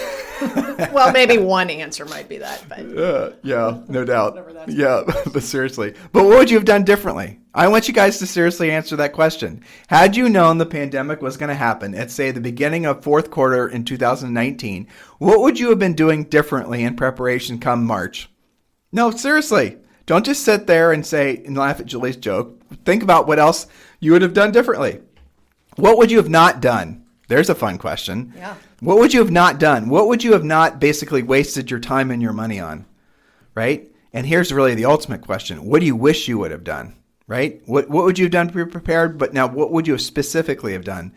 Well, maybe one answer might be that. But yeah, no doubt. Yeah, but seriously. But what would you have done differently? I want you guys to seriously answer that question. Had you known the pandemic was going to happen at, say, the beginning of fourth quarter in 2019, what would you have been doing differently in preparation come March? No, seriously. Don't just sit there and say and laugh at Julie's joke. Think about what else you would have done differently. What would you have not done? There's a fun question. Yeah. What would you have not done? What would you have not basically wasted your time and your money on? Right? And here's really the ultimate question. What do you wish you would have done? Right? What would you have done to be prepared? But now what would you have specifically have done?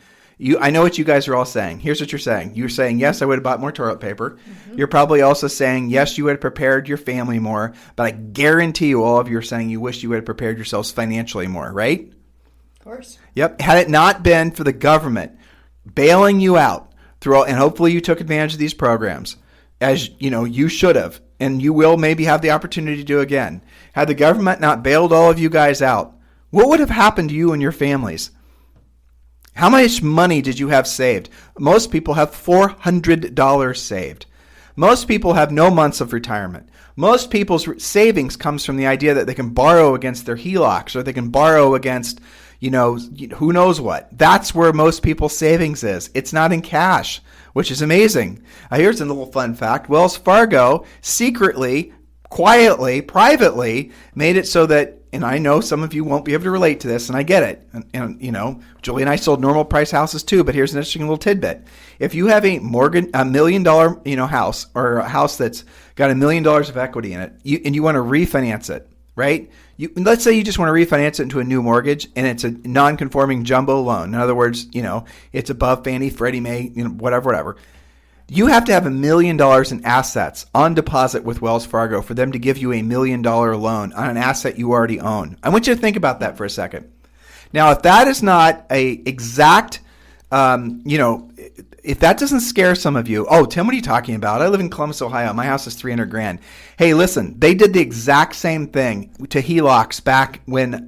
I know what you guys are all saying. Here's what you're saying. You're saying, yes, I would have bought more toilet paper. Mm-hmm. You're probably also saying, yes, you would have prepared your family more. But I guarantee you all of you are saying you wish you would have prepared yourselves financially more, right? Of course. Yep. Had it not been for the government bailing you out and hopefully you took advantage of these programs, as you should have, and you will maybe have the opportunity to do again. Had the government not bailed all of you guys out, what would have happened to you and your families? How much money did you have saved? Most people have $400 saved. Most people have no months of retirement. Most people's savings comes from the idea that they can borrow against their HELOCs, or they can borrow against who knows what. That's where most people's savings is. It's not in cash, which is amazing. Here's a little fun fact. Wells Fargo secretly, quietly, privately made it so that, and I know some of you won't be able to relate to this, and I get it. And Julie and I sold normal price houses too, but here's an interesting little tidbit. If you have a $1 million house, or a house that's got $1 million of equity in it, and you want to refinance it, right? Let's say you just want to refinance it into a new mortgage, and it's a non-conforming jumbo loan. In other words, it's above Fannie, Freddie Mae, whatever. You have to have $1 million in assets on deposit with Wells Fargo for them to give you $1 million loan on an asset you already own. I want you to think about that for a second. Now, if that is not a exact, if that doesn't scare some of you, oh, Tim, what are you talking about? I live in Columbus, Ohio. My house is $300,000. Hey, listen, they did the exact same thing to HELOCs back when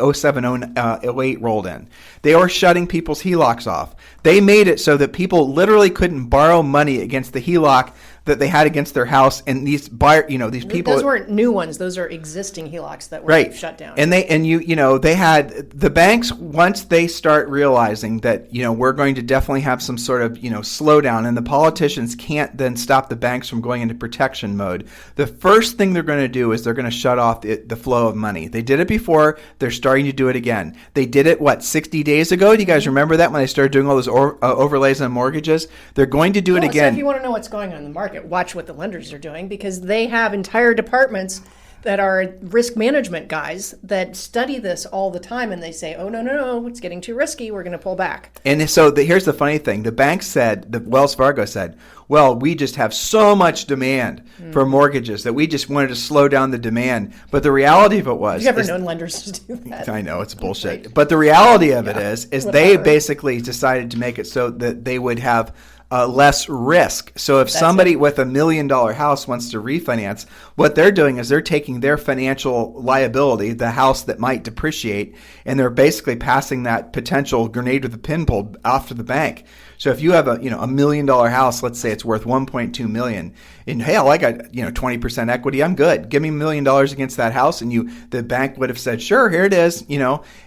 07, 08 rolled in. They were shutting people's HELOCs off. They made it so that people literally couldn't borrow money against the HELOC that they had against their house, and these these people. Those weren't new ones; those are existing HELOCs that were shut down. And they had the banks, once they start realizing that we're going to definitely have some sort of slowdown, and the politicians can't then stop the banks from going into protection mode. The first thing they're going to do is they're going to shut off the flow of money. They did it before; they're starting to do it again. They did it 60 days ago? Do you guys remember that when they started doing all those overlays on mortgages? They're going to do it again. So if you want to know what's going on in the market, watch what the lenders are doing, because they have entire departments that are risk management guys that study this all the time, and they say, oh, no, it's getting too risky, we're going to pull back. And so here's the funny thing. The bank said, the Wells Fargo said, well, we just have so much demand for mortgages that we just wanted to slow down the demand. But the reality of it was... You've never known lenders to do that. I know, it's bullshit. Right. But the reality of it is they basically decided to make it so that they would have less risk. So if somebody with $1 million house wants to refinance, what they're doing is they're taking their financial liability, the house that might depreciate, and they're basically passing that potential grenade with a pin pulled off to the bank. So if you have a $1 million house, let's say it's worth $1.2 million, and hell, I got 20% equity, I'm good. Give me $1 million against that house, and the bank would have said, sure, here it is,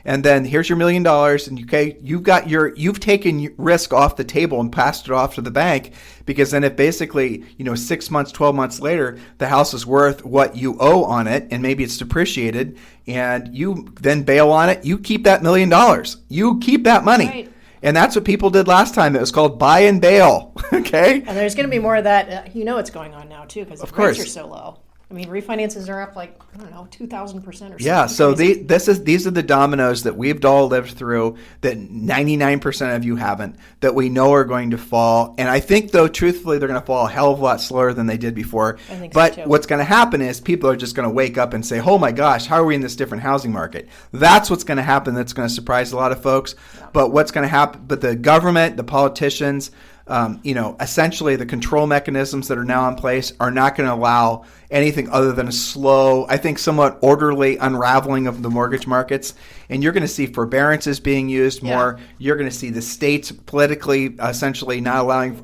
and then here's your $1 million, and you've taken risk off the table and passed it off to the bank, because then if basically 6 months, 12 months later, the house is worth what you owe on it, and maybe it's depreciated, and you then bail on it, you keep that $1 million, you keep that money. Right. And that's what people did last time. It was called buy and bail. Okay? And there's going to be more of that. It's going on now, too, because the rates are so low. I mean, refinances are up 2,000% or something. Yeah, so these are the dominoes that we've all lived through that 99% of you haven't, that we know are going to fall. And I think, though, truthfully, they're going to fall a hell of a lot slower than they did before. I think but so too. What's going to happen is people are just going to wake up and say, oh my gosh, how are we in this different housing market? That's what's going to happen. That's going to surprise a lot of folks. Yeah. But what's going to happen, but the government, the politicians, essentially the control mechanisms that are now in place are not going to allow anything other than a slow, I think somewhat orderly unraveling of the mortgage markets. And you're going to see forbearances being used more. You're going to see the states politically essentially not allowing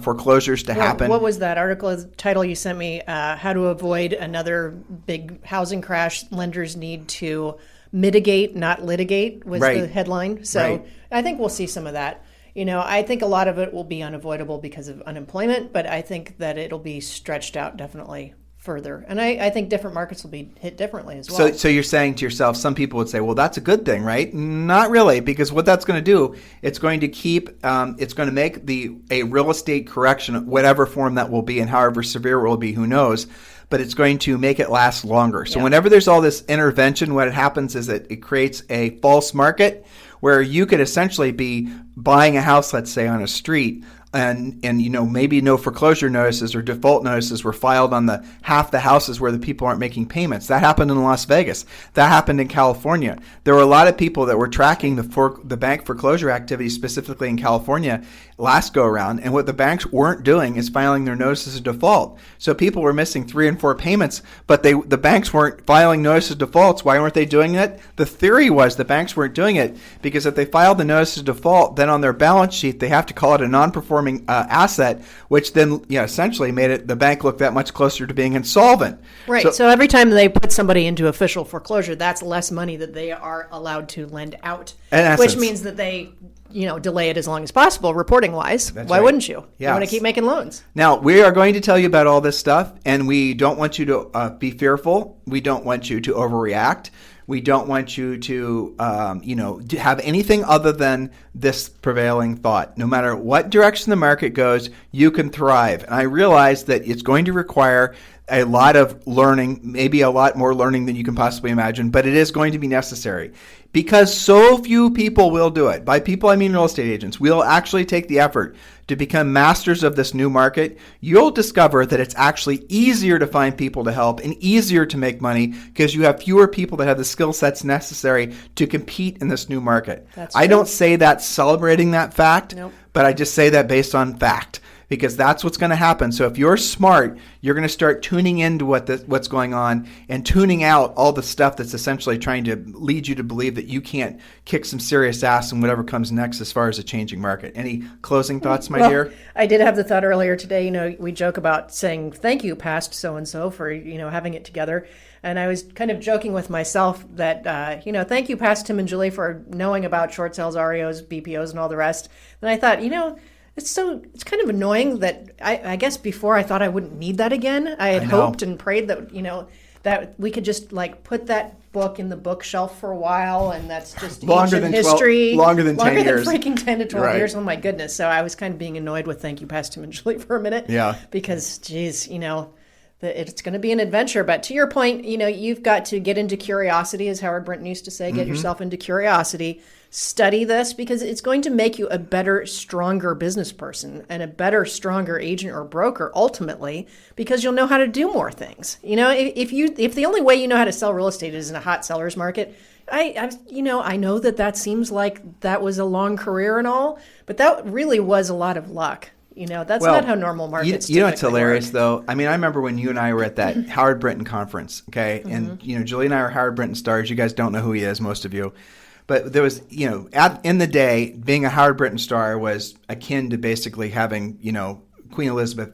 foreclosures to happen. What was that article title you sent me? How to avoid another big housing crash. Lenders need to mitigate, not litigate, was the headline. So I think we'll see some of that. I think a lot of it will be unavoidable because of unemployment, but I think that it'll be stretched out definitely further. And I think different markets will be hit differently as well. So you're saying to yourself, some people would say, well, that's a good thing, right? Not really, because what that's going to do, it's going to make a real estate correction, whatever form that will be and however severe it will be, who knows, but it's going to make it last longer. So whenever there's all this intervention, what happens is that it creates a false market where you could essentially be buying a house, let's say, on a street, and maybe no foreclosure notices or default notices were filed on the half the houses where the people aren't making payments. That happened in Las Vegas. That happened in California. There were a lot of people that were tracking the bank foreclosure activity specifically in California last go around, and what the banks weren't doing is filing their notices of default. So people were missing 3 and 4 payments, but the banks weren't filing notices of defaults. Why weren't they doing it? The theory was the banks weren't doing it because if they filed the notice of default, then on their balance sheet they have to call it a non-performing asset, which then essentially made the bank look that much closer to being insolvent. Right. So every time they put somebody into official foreclosure, that's less money that they are allowed to lend out, which means that they delay it as long as possible, reporting-wise. Why wouldn't you? Yes. You want to keep making loans. Now, we are going to tell you about all this stuff, and we don't want you to be fearful. We don't want you to overreact. We don't want you to, have anything other than this prevailing thought. No matter what direction the market goes, you can thrive. And I realize that it's going to require a lot of learning, maybe a lot more learning than you can possibly imagine, but it is going to be necessary because so few people will do it. By people, I mean real estate agents. We'll actually take the effort to become masters of this new market. You'll discover that it's actually easier to find people to help and easier to make money because you have fewer people that have the skill sets necessary to compete in this new market. That's I true. don't say that celebrating that fact, Nope. but I just say that based on fact. because that's what's going to happen. So if you're smart, you're going to start tuning into what's going on and tuning out all the stuff that's essentially trying to lead you to believe that you can't kick some serious ass in whatever comes next as far as a changing market. Any closing thoughts, my dear? I did have the thought earlier today, we joke about saying thank you past so-and-so for, having it together. And I was kind of joking with myself that, thank you past Tim and Julie for knowing about short sales, REOs, BPOs, and all the rest. And I thought, it's kind of annoying that I guess before I thought I wouldn't need that again. I had hoped and prayed that, that we could just like put that book in the bookshelf for a while, and that's just longer than history. Longer than 10 years. Longer than freaking 10 to 12 right. years. Oh my goodness. So I was kind of being annoyed with thank you past Tim and Julie for a minute. Yeah. Because, geez, it's going to be an adventure. But to your point, you've got to get into curiosity, as Howard Brinton used to say, get yourself into curiosity, study this, because it's going to make you a better, stronger business person and a better, stronger agent or broker ultimately, because you'll know how to do more things. If the only way you know how to sell real estate is in a hot seller's market, I know that seems like that was a long career and all, but that really was a lot of luck. That's not how normal markets it's hilarious, work. though. I mean, I remember when you and I were at that Howard Brinton conference, okay? And, Julie and I are Howard Brinton stars. You guys don't know who he is, most of you. But there was, in the day, being a Howard Brinton star was akin to basically having, Queen Elizabeth,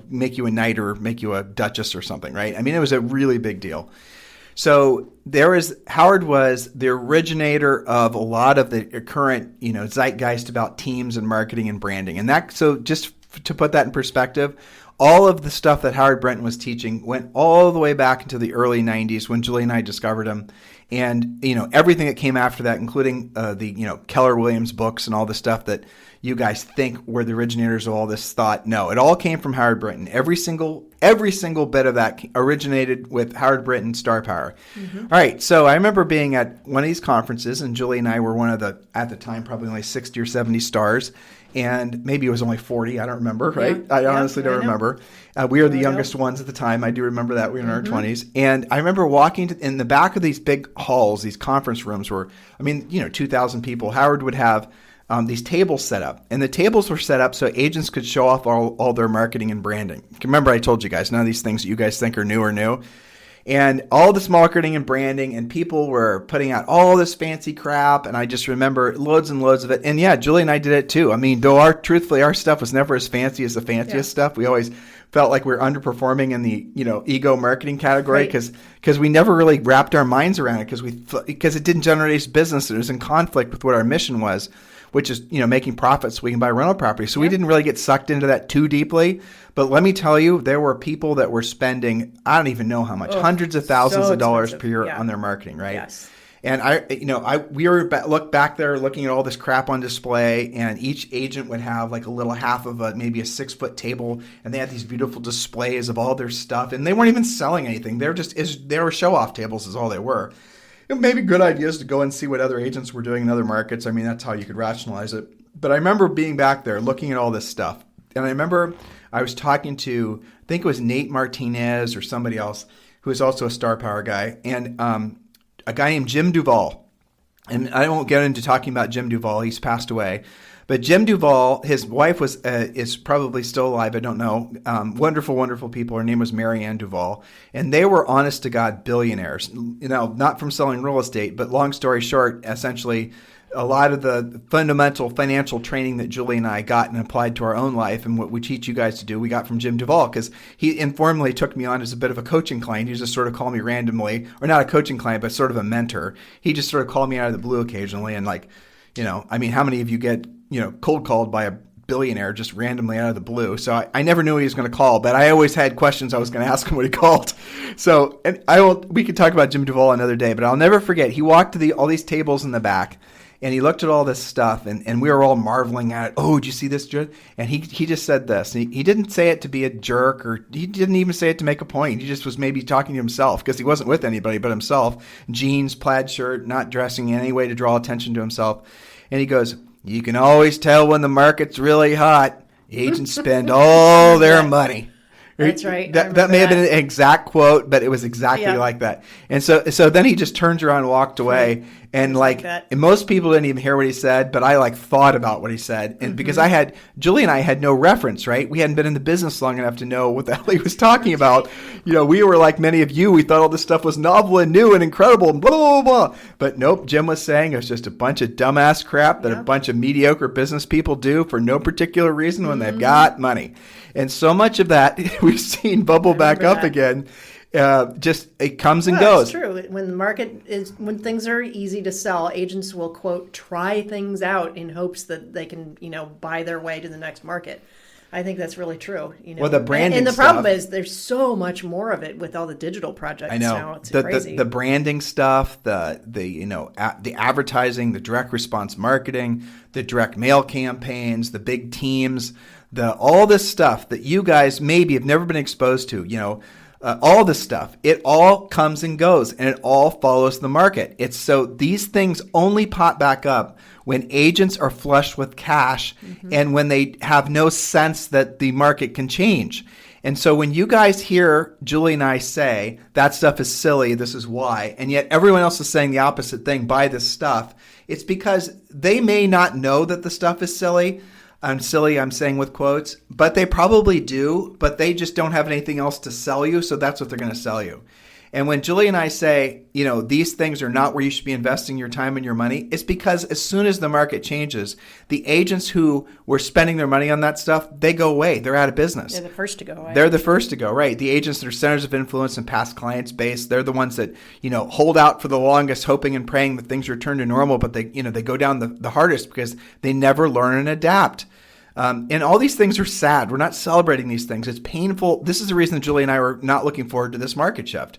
make you a knight or make you a duchess or something, right? I mean, it was a really big deal. So Howard was the originator of a lot of the current, zeitgeist about teams and marketing and branding. And so just to put that in perspective, all of the stuff that Howard Brinton was teaching went all the way back into the early 90s when Julie and I discovered him. And, everything that came after that, including the Keller Williams books and all the stuff that you guys think were the originators of all this thought. No, it all came from Howard Brinton. Every single bit of that originated with Howard Brinton star power. Mm-hmm. All right. So I remember being at one of these conferences, and Julie and I were one of at the time, probably only 60 or 70 stars. And maybe it was only 40. I don't remember, right? Yeah, I honestly don't remember. We were the youngest ones at the time. I do remember that. We were in our 20s. And I remember walking in the back of these big halls, these conference rooms where, 2,000 people. Howard would have these tables set up. And the tables were set up so agents could show off all their marketing and branding. Remember, I told you guys, none of these things that you guys think are new. And all this marketing and branding, and people were putting out all this fancy crap, and I just remember loads and loads of it. And yeah, Julie and I did it too. I mean, though truthfully, our stuff was never as fancy as the fanciest stuff. We always felt like we were underperforming in the ego marketing category because we never really wrapped our minds around it because it didn't generate business. It was in conflict with what our mission was, which is, making profits so we can buy rental property. So we didn't really get sucked into that too deeply. But let me tell you, there were people that were spending, I don't even know how much, hundreds of thousands of dollars per year on their marketing, right? Yes. And we were look back there looking at all this crap on display, and each agent would have like a little half of maybe a 6-foot table, and they had these beautiful displays of all their stuff, and they weren't even selling anything. They were show-off tables is all they were. It may be good ideas to go and see what other agents were doing in other markets. I mean, that's how you could rationalize it. But I remember being back there looking at all this stuff. And I remember I was talking to, I think it was Nate Martinez or somebody else, who is also a star power guy, and a guy named Jim Duvall. And I won't get into talking about Jim Duvall. He's passed away. But Jim Duvall, his wife is probably still alive. I don't know. Wonderful, wonderful people. Her name was Mary Ann Duvall. And they were honest to God billionaires. Not from selling real estate, but long story short, essentially a lot of the fundamental financial training that Julie and I got and applied to our own life and what we teach you guys to do, we got from Jim Duvall, because he informally took me on as a bit of a coaching client. He just sort of called me randomly, or not a coaching client, but sort of a mentor. He just sort of called me out of the blue occasionally. And how many of you get, cold called by a billionaire just randomly out of the blue? So I never knew he was going to call, but I always had questions I was going to ask him when he called. So we could talk about Jim Duvall another day, but I'll never forget. He walked to all these tables in the back, and he looked at all this stuff, and we were all marveling at it. Oh, did you see this, Judd? And he just said this. He didn't say it to be a jerk, or he didn't even say it to make a point. He just was maybe talking to himself, because he wasn't with anybody but himself. Jeans, plaid shirt, not dressing in any way to draw attention to himself. And he goes, "You can always tell when the market's really hot. Agents spend all their money." That's right. That may have been an exact quote, but it was exactly like that. And so then he just turns around and walked away. And that. and most people didn't even hear what he said, but I thought about what he said. And because Julie and I had no reference, right? We hadn't been in the business long enough to know what the hell he was talking about. We were like many of you. We thought all this stuff was novel and new and incredible and blah, blah, blah, blah. But nope, Jim was saying it was just a bunch of dumbass crap that a bunch of mediocre business people do for no particular reason when they've got money. And so much of that we've seen bubble back up again. Just it comes and goes. It's true. When things are easy to sell, agents will, quote, try things out in hopes that they can, buy their way to the next market. I think that's really true. Well, the branding and the stuff, problem is there's so much more of it with all the digital projects. I know. Now. It's crazy. The branding stuff, the advertising, the direct response marketing, the direct mail campaigns, the big teams, all this stuff that you guys maybe have never been exposed to. All this stuff, it all comes and goes, and it all follows the market. These things only pop back up when agents are flush with cash and when they have no sense that the market can change. And so when you guys hear Julie and I say that stuff is silly, this is why, and yet everyone else is saying the opposite thing, buy this stuff, it's because they may not know that the stuff is silly. I'm saying with quotes, but they probably do, but they just don't have anything else to sell you, so that's what they're going to sell you. And when Julie and I say, these things are not where you should be investing your time and your money, it's because as soon as the market changes, the agents who were spending their money on that stuff, they go away. They're out of business. They're the first to go away. They're the first to go, right. The agents that are centers of influence and past clients base, they're the ones that, hold out for the longest, hoping and praying that things return to normal, but they go down the hardest because they never learn and adapt. And all these things are sad. We're not celebrating these things. It's painful. This is the reason Julie and I were not looking forward to this market shift.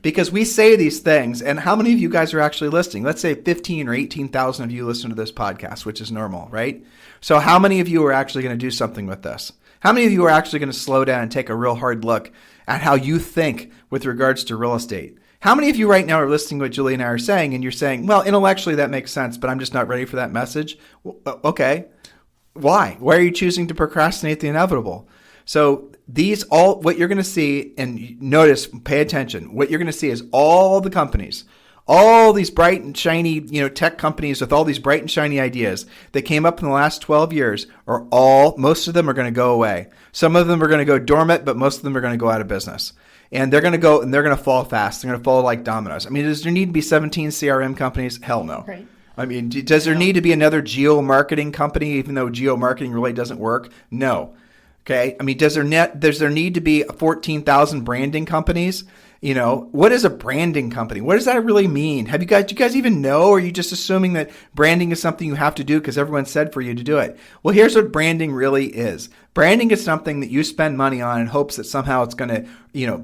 Because we say these things, and how many of you guys are actually listening? Let's say 15 or 18,000 of you listen to this podcast, which is normal, right? So how many of you are actually going to do something with this? How many of you are actually going to slow down and take a real hard look at how you think with regards to real estate? How many of you right now are listening to what Julie and I are saying, and you're saying, well, intellectually that makes sense, but I'm just not ready for that message? Well, okay. Why? Why are you choosing to procrastinate the inevitable? So what you're going to see, and notice, pay attention, what you're going to see is all the companies, all these bright and shiny, tech companies with all these bright and shiny ideas that came up in the last 12 years most of them are going to go away. Some of them are going to go dormant, but most of them are going to go out of business. And they're going to fall fast. They're going to fall like dominoes. I mean, does there need to be 17 CRM companies? Hell no. Right. I mean, does there need to be another geo-marketing company, even though geo-marketing really doesn't work? No. Okay. I mean, does there need to be 14,000 branding companies? What is a branding company? What does that really mean? Do you guys even know? Or are you just assuming that branding is something you have to do because everyone said for you to do it? Well, here's what branding really is. Branding is something that you spend money on in hopes that somehow it's going to,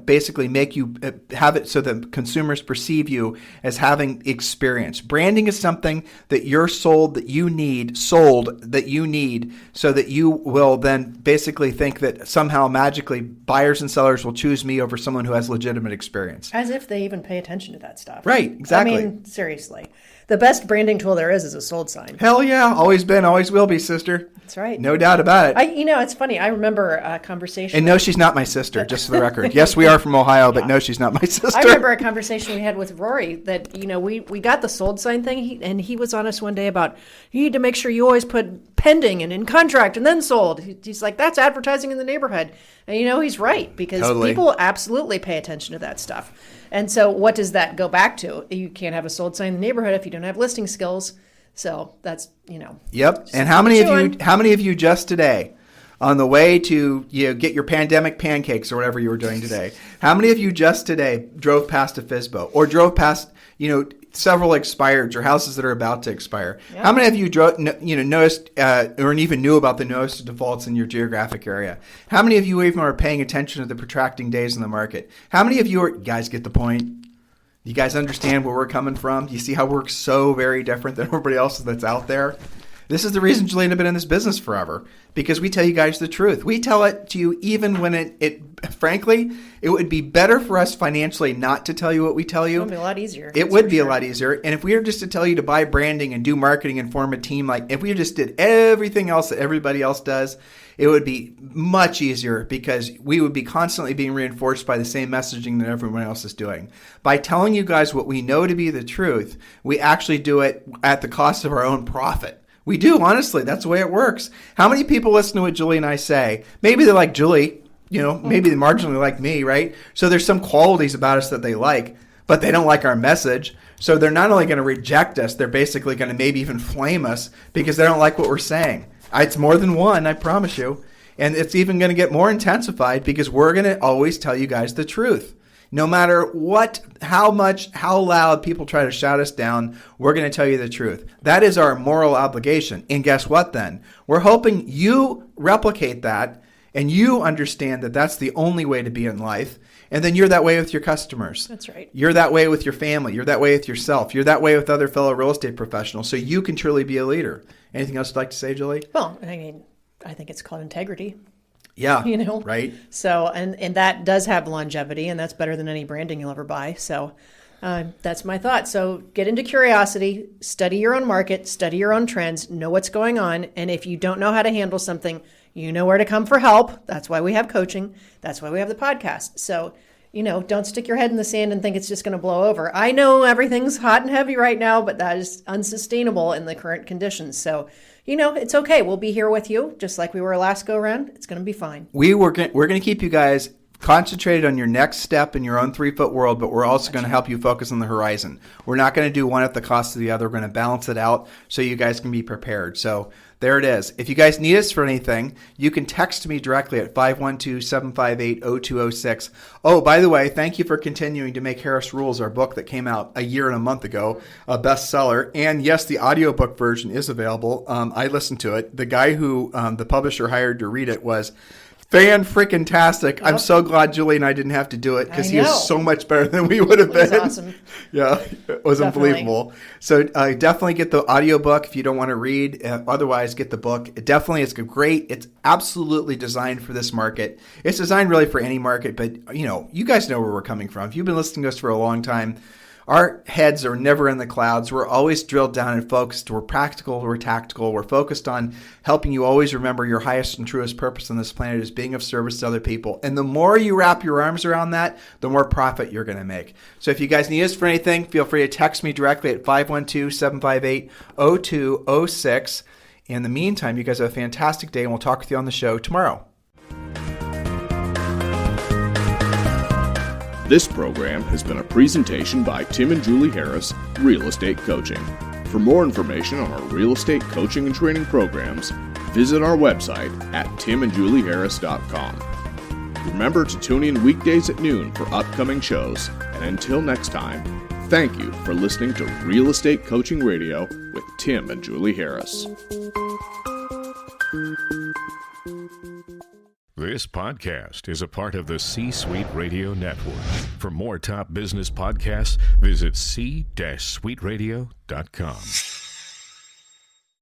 basically make you have it so that consumers perceive you as having experience. Branding is something that you're sold that you need so that you will then basically think that somehow magically buyers and sellers will choose me over someone who has legitimate experience. As if they even pay attention to that stuff. Right, exactly. I mean, seriously. The best branding tool there is a sold sign. Hell yeah. Always been, always will be, sister. That's right. No doubt about it. It's funny. I remember a conversation. And no, she's not my sister, just for the record. Yes, we are from Ohio, but no, she's not my sister. I remember a conversation we had with Rory that, we got the sold sign thing, and he was on us one day about, you need to make sure you always put pending and in contract and then sold. He's like, that's advertising in the neighborhood. And, he's right, because people absolutely pay attention to that stuff. And so what does that go back to? You can't have a sold sign in the neighborhood if you don't have listing skills. So that's, Yep. And how many of you just today on the way to get your pandemic pancakes or whatever you were doing today, how many of you just today drove past a FSBO or drove past, several expired or houses that are about to expire? Yeah. How many of you noticed or even knew about the notice of defaults in your geographic area? How many of you even are paying attention to the protracting days in the market? How many of you guys get the point? You guys understand where we're coming from? You see how we're so very different than everybody else that's out there? This is the reason Julie and I have been in this business forever, because we tell you guys the truth. We tell it to you even when it frankly, it would be better for us financially not to tell you what we tell you. It would be a lot easier. It would be a lot easier. And if we were just to tell you to buy branding and do marketing and form a team, like if we just did everything else that everybody else does, it would be much easier because we would be constantly being reinforced by the same messaging that everyone else is doing. By telling you guys what we know to be the truth, we actually do it at the cost of our own profit. We do, honestly. That's the way it works. How many people listen to what Julie and I say? Maybe they're like Julie, maybe they marginally like me, right? So there's some qualities about us that they like, but they don't like our message. So they're not only going to reject us, they're basically going to maybe even flame us because they don't like what we're saying. It's more than one, I promise you. And it's even going to get more intensified because we're going to always tell you guys the truth. No matter what, how loud people try to shout us down, we're going to tell you the truth. That is our moral obligation. And guess what then? We're hoping you replicate that and you understand that that's the only way to be in life. And then you're that way with your customers. That's right. You're that way with your family. You're that way with yourself. You're that way with other fellow real estate professionals. So you can truly be a leader. Anything else you'd like to say, Julie? Well, I think it's called integrity. Yeah. Right? So, and that does have longevity, and that's better than any branding you'll ever buy. So that's my thought. So get into curiosity, study your own market, study your own trends, know what's going on. And if you don't know how to handle something, you know where to come for help. That's why we have coaching. That's why we have the podcast. So, don't stick your head in the sand and think it's just going to blow over. I know everything's hot and heavy right now, but that is unsustainable in the current conditions. So, it's okay. We'll be here with you, just like we were last go around. It's going to be fine. We're going to keep you guys concentrated on your next step in your own 3-foot world, but we're also going to help you focus on the horizon. We're not going to do one at the cost of the other. We're going to balance it out so you guys can be prepared. So there it is. If you guys need us for anything, you can text me directly at 512-758-0206. Oh, by the way, thank you for continuing to make Harris Rules, our book that came out a year and a month ago, a bestseller. And yes, the audiobook version is available. I listened to it. The guy who the publisher hired to read it was fan-freaking-tastic. Yep. I'm so glad Julie and I didn't have to do it because he was so much better than we would have been. It was awesome. Yeah, it was unbelievable. So definitely get the audiobook if you don't want to read. Otherwise, get the book. It definitely is great. It's absolutely designed for this market. It's designed really for any market, but you guys know where we're coming from. If you've been listening to us for a long time, our heads are never in the clouds. We're always drilled down and focused. We're practical. We're tactical. We're focused on helping you always remember your highest and truest purpose on this planet is being of service to other people. And the more you wrap your arms around that, the more profit you're going to make. So if you guys need us for anything, feel free to text me directly at 512-758-0206. In the meantime, you guys have a fantastic day, and we'll talk with you on the show tomorrow. This program has been a presentation by Tim and Julie Harris, Real Estate Coaching. For more information on our real estate coaching and training programs, visit our website at timandjulieharris.com. Remember to tune in weekdays at noon for upcoming shows, and until next time, thank you for listening to Real Estate Coaching Radio with Tim and Julie Harris. This podcast is a part of the C-Suite Radio Network. For more top business podcasts, visit c-suiteradio.com.